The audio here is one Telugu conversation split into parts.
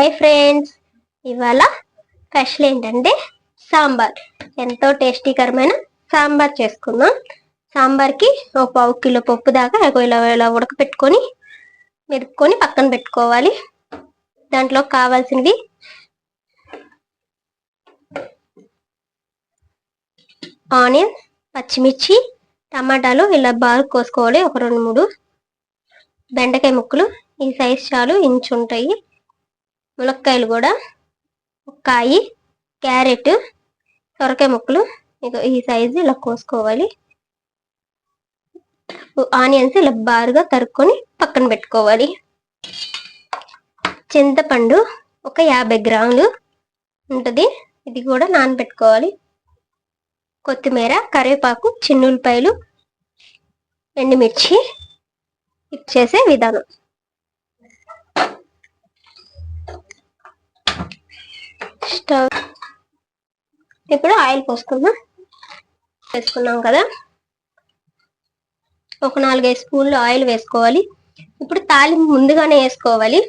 హాయ్ ఫ్రెండ్స్, ఇవాళ స్పెషల్ ఏంటంటే సాంబార్. ఎంతో టేస్టీకరమైన సాంబార్ చేసుకుందాం. సాంబార్కి ఒక 1/2 కిలో పప్పు దాకా ఇలా ఉడకపెట్టుకొని మెరుపుకొని పక్కన పెట్టుకోవాలి. దాంట్లో కావాల్సినవి ఆనియన్స్, పచ్చిమిర్చి, టమాటాలు ఇలా బాగా కోసుకోవాలి. ఒక 2-3 బెండకాయ ముక్కలు ఈ సైజ్ చాలు, ఇంచు ఉంటాయి. ములక్కాయలు కూడా ఒక కాయి, క్యారెట్, సొరకాయ ముక్కలు ఈ సైజు ఇలా కోసుకోవాలి. ఆనియన్స్ ఇలా బారుగా తరుక్కొని పక్కన పెట్టుకోవాలి. చింతపండు ఒక 50 గ్రాములు ఉంటుంది, ఇది కూడా నానబెట్టుకోవాలి. కొత్తిమీర, కరివేపాకు, చిన్నులపాయలు, ఎండుమిర్చి. ఇచ్చేసే విధానం: స్టవ్ ఇప్పుడు ఆయిల్ వేసుకున్నాం కదా, ఒక 4-5 స్పూన్లు ఆయిల్ వేసుకోవాలి. ఇప్పుడు తాలింపు ముందుగానే వేసుకోవాలి.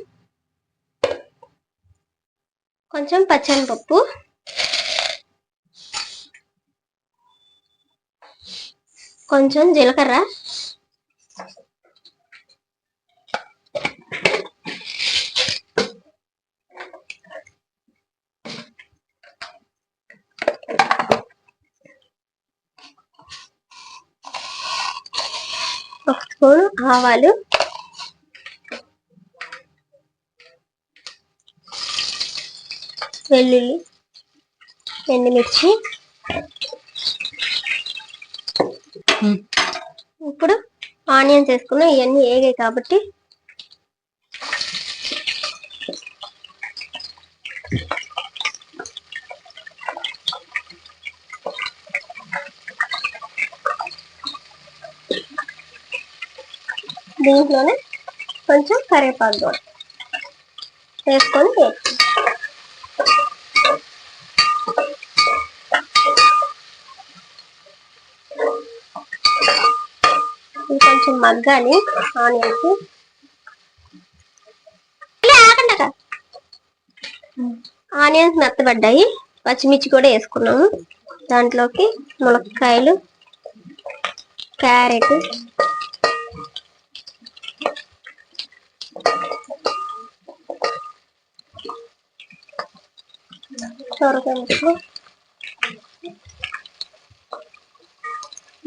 కొంచెం పచ్చనిపప్పు, కొంచెం జీలకర్ర, ఒక స్పూన్ ఆవాలు, వెల్లుల్లి, ఎండుమిర్చి. ఇప్పుడు ఆనియన్స్ వేసుకున్నాం, ఇవన్నీ వేగాయి కాబట్టి దీంట్లోనే కొంచెం కరివేపాకు కూడా వేసుకొని ఇది కొంచెం మగ్గాలి. ఆనియన్స్ మెత్తబడ్డాయి. పచ్చిమిర్చి కూడా వేసుకున్నాము. దాంట్లోకి ములక్కాయలు, క్యారెట్, సొరకాయ ముక్కలు,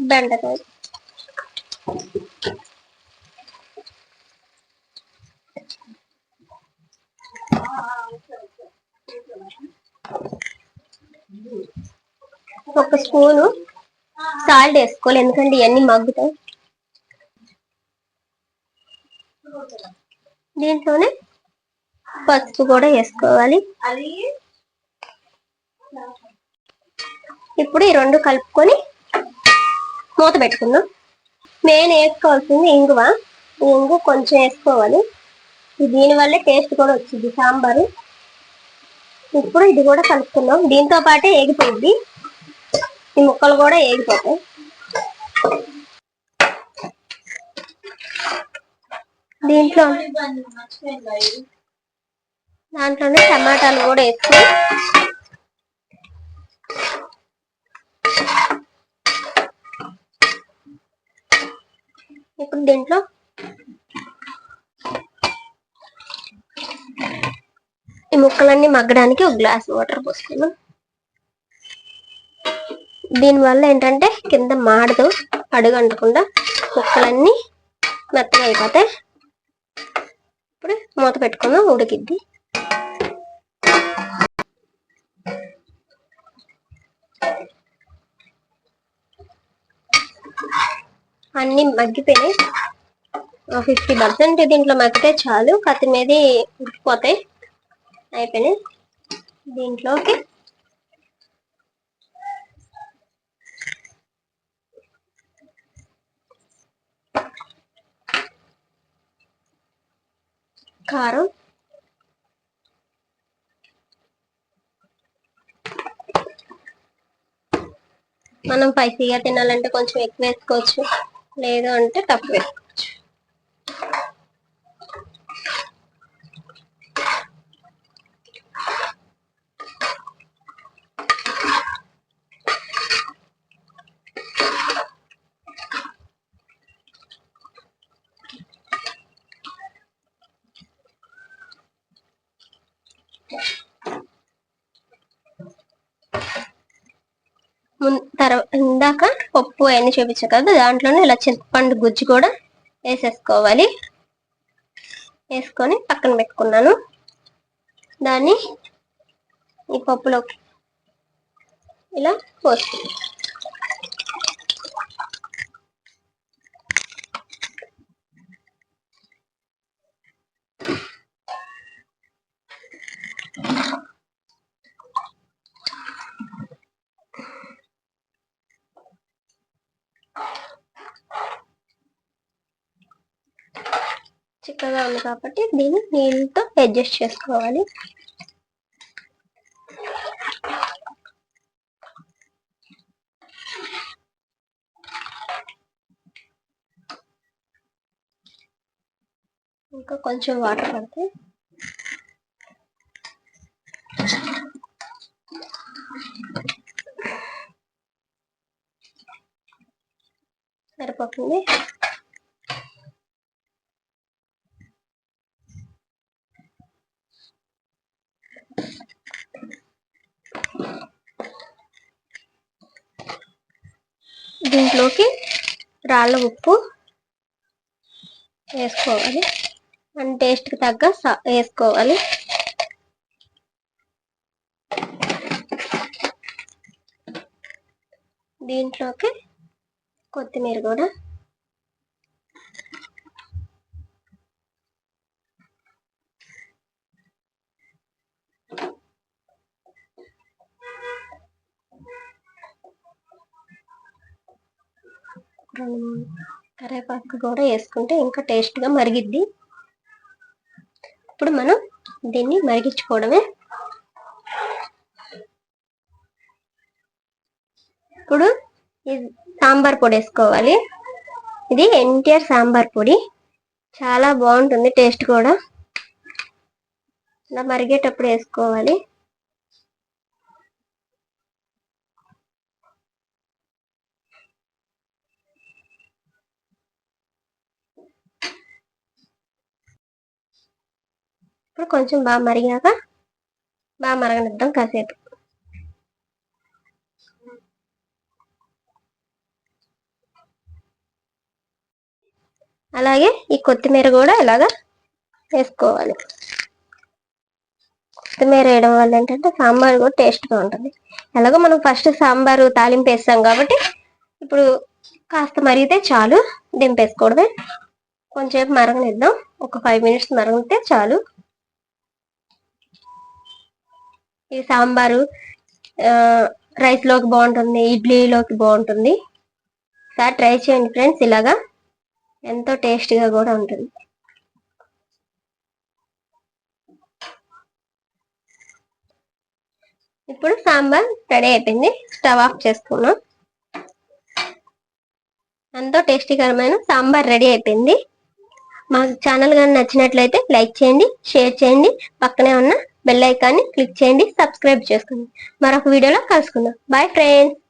బెండకాయ, ఒక స్పూను సాల్ట్ వేసుకోవాలి, ఎందుకంటే ఇవన్నీ మగ్గుతాయి. దీంట్లోనే పసుపు కూడా వేసుకోవాలి. ఇప్పుడు ఈ రెండు కలుపుకొని మూత పెట్టుకుందాం. మెయిన్ వేసుకోవాల్సింది ఇంగువ. ఇంగు కొంచెం వేసుకోవాలి, దీనివల్లే టేస్ట్ కూడా వచ్చింది సాంబారు. ఇప్పుడు ఇది కూడా కలుపుకుందాం. దీంతో పాటే ఏగిపోయింది, ఈ ముక్కలు కూడా ఏగిపోతాయి. దాంట్లోనే టమాటాలు కూడా వేసుకుని ఇప్పుడు దీంట్లో ఈ ముక్కలన్నీ మగ్గడానికి ఒక గ్లాస్ వాటర్ పోసుకున్నాం. దీనివల్ల ఏంటంటే కింద మాడదు, అడుగంటకుండా ముక్కలన్నీ మెత్తగా అయిపోతాయి. ఇప్పుడు మూత పెట్టుకుందాం, ఉడికిద్ది. అన్ని మగ్గిపోయినాయి. 50% దీంట్లో మగ్గితే చాలు, కత్తి మీద ఉడికిపోతాయి. అయిపోయినాయి. దీంట్లోకి కారం, మనం స్పైసీగా తినాలంటే కొంచెం ఎక్కువ వేసుకోవచ్చు, లేదు అంటే తక్కువ వేసుకోవచ్చు. ఇందాక పప్పు అవన్నీ చూపించాం కదా, దాంట్లోనే ఇలా చింతపండు గుజ్జు కూడా వేసేసుకోవాలి. వేసుకొని పక్కన పెట్టుకున్నాను. దాన్ని ఈ పప్పులోకి ఇలా పోస్తుంది. చిక్కగా ఉంది కాబట్టి దీన్ని నీళ్ళతో అడ్జస్ట్ చేసుకోవాలి. ఇంకా కొంచెం వాటర్ పడితే సరిపోతుంది. దీంట్లోకి రాళ్ళ ఉప్పు వేసుకోవాలి. మన టేస్ట్కి తగ్గ వేసుకోవాలి. దీంట్లోకి కొత్తిమీర కూడా కరివేపాకు కూడా వేసుకుంటే ఇంకా టేస్ట్గా మరిగిద్ది. ఇప్పుడు మనం దీన్ని మరిగించుకోవడమే. ఇప్పుడు ఇది సాంబార్ పొడి వేసుకోవాలి. ఇది ఎన్టీఆర్ సాంబార్ పొడి, చాలా బాగుంటుంది టేస్ట్ కూడా. ఇలా మరిగేటప్పుడు వేసుకోవాలి. ఇప్పుడు కొంచెం బాగా మరిగాక బాగా మరగనిద్దాం కాసేపు. అలాగే ఈ కొత్తిమీర కూడా ఇలాగా వేసుకోవాలి. కొత్తిమీర వేయడం వల్ల ఏంటంటే సాంబార్ కూడా టేస్ట్గా ఉంటుంది. ఎలాగో మనం ఫస్ట్ సాంబారు తాలింపు వేస్తాం కాబట్టి ఇప్పుడు కాస్త మరిగితే చాలు, దింపేసుకోవడమే. కొంచెంసేపు మరగనిద్దాం, ఒక 5 minutes మరగితే చాలు. ఈ సాంబారు రైస్లోకి బాగుంటుంది, ఇడ్లీలోకి బాగుంటుంది. ఒకసారి ట్రై చేయండి ఫ్రెండ్స్, ఇలాగా ఎంతో టేస్టీగా కూడా ఉంటుంది. ఇప్పుడు సాంబార్ రెడీ అయిపోయింది. స్టవ్ ఆఫ్ చేసుకున్నాం. ఎంతో టేస్టీకరమైన సాంబార్ రెడీ అయిపోయింది. మా ఛానల్ కానీ నచ్చినట్లయితే లైక్ చేయండి, షేర్ చేయండి, పక్కనే ఉన్న బెల్ ఐకాన్ని క్లిక్ చేయండి, సబ్స్క్రైబ్ చేసుకోండి. మరొక వీడియోలో కలుసుకుందాం. Bye friends.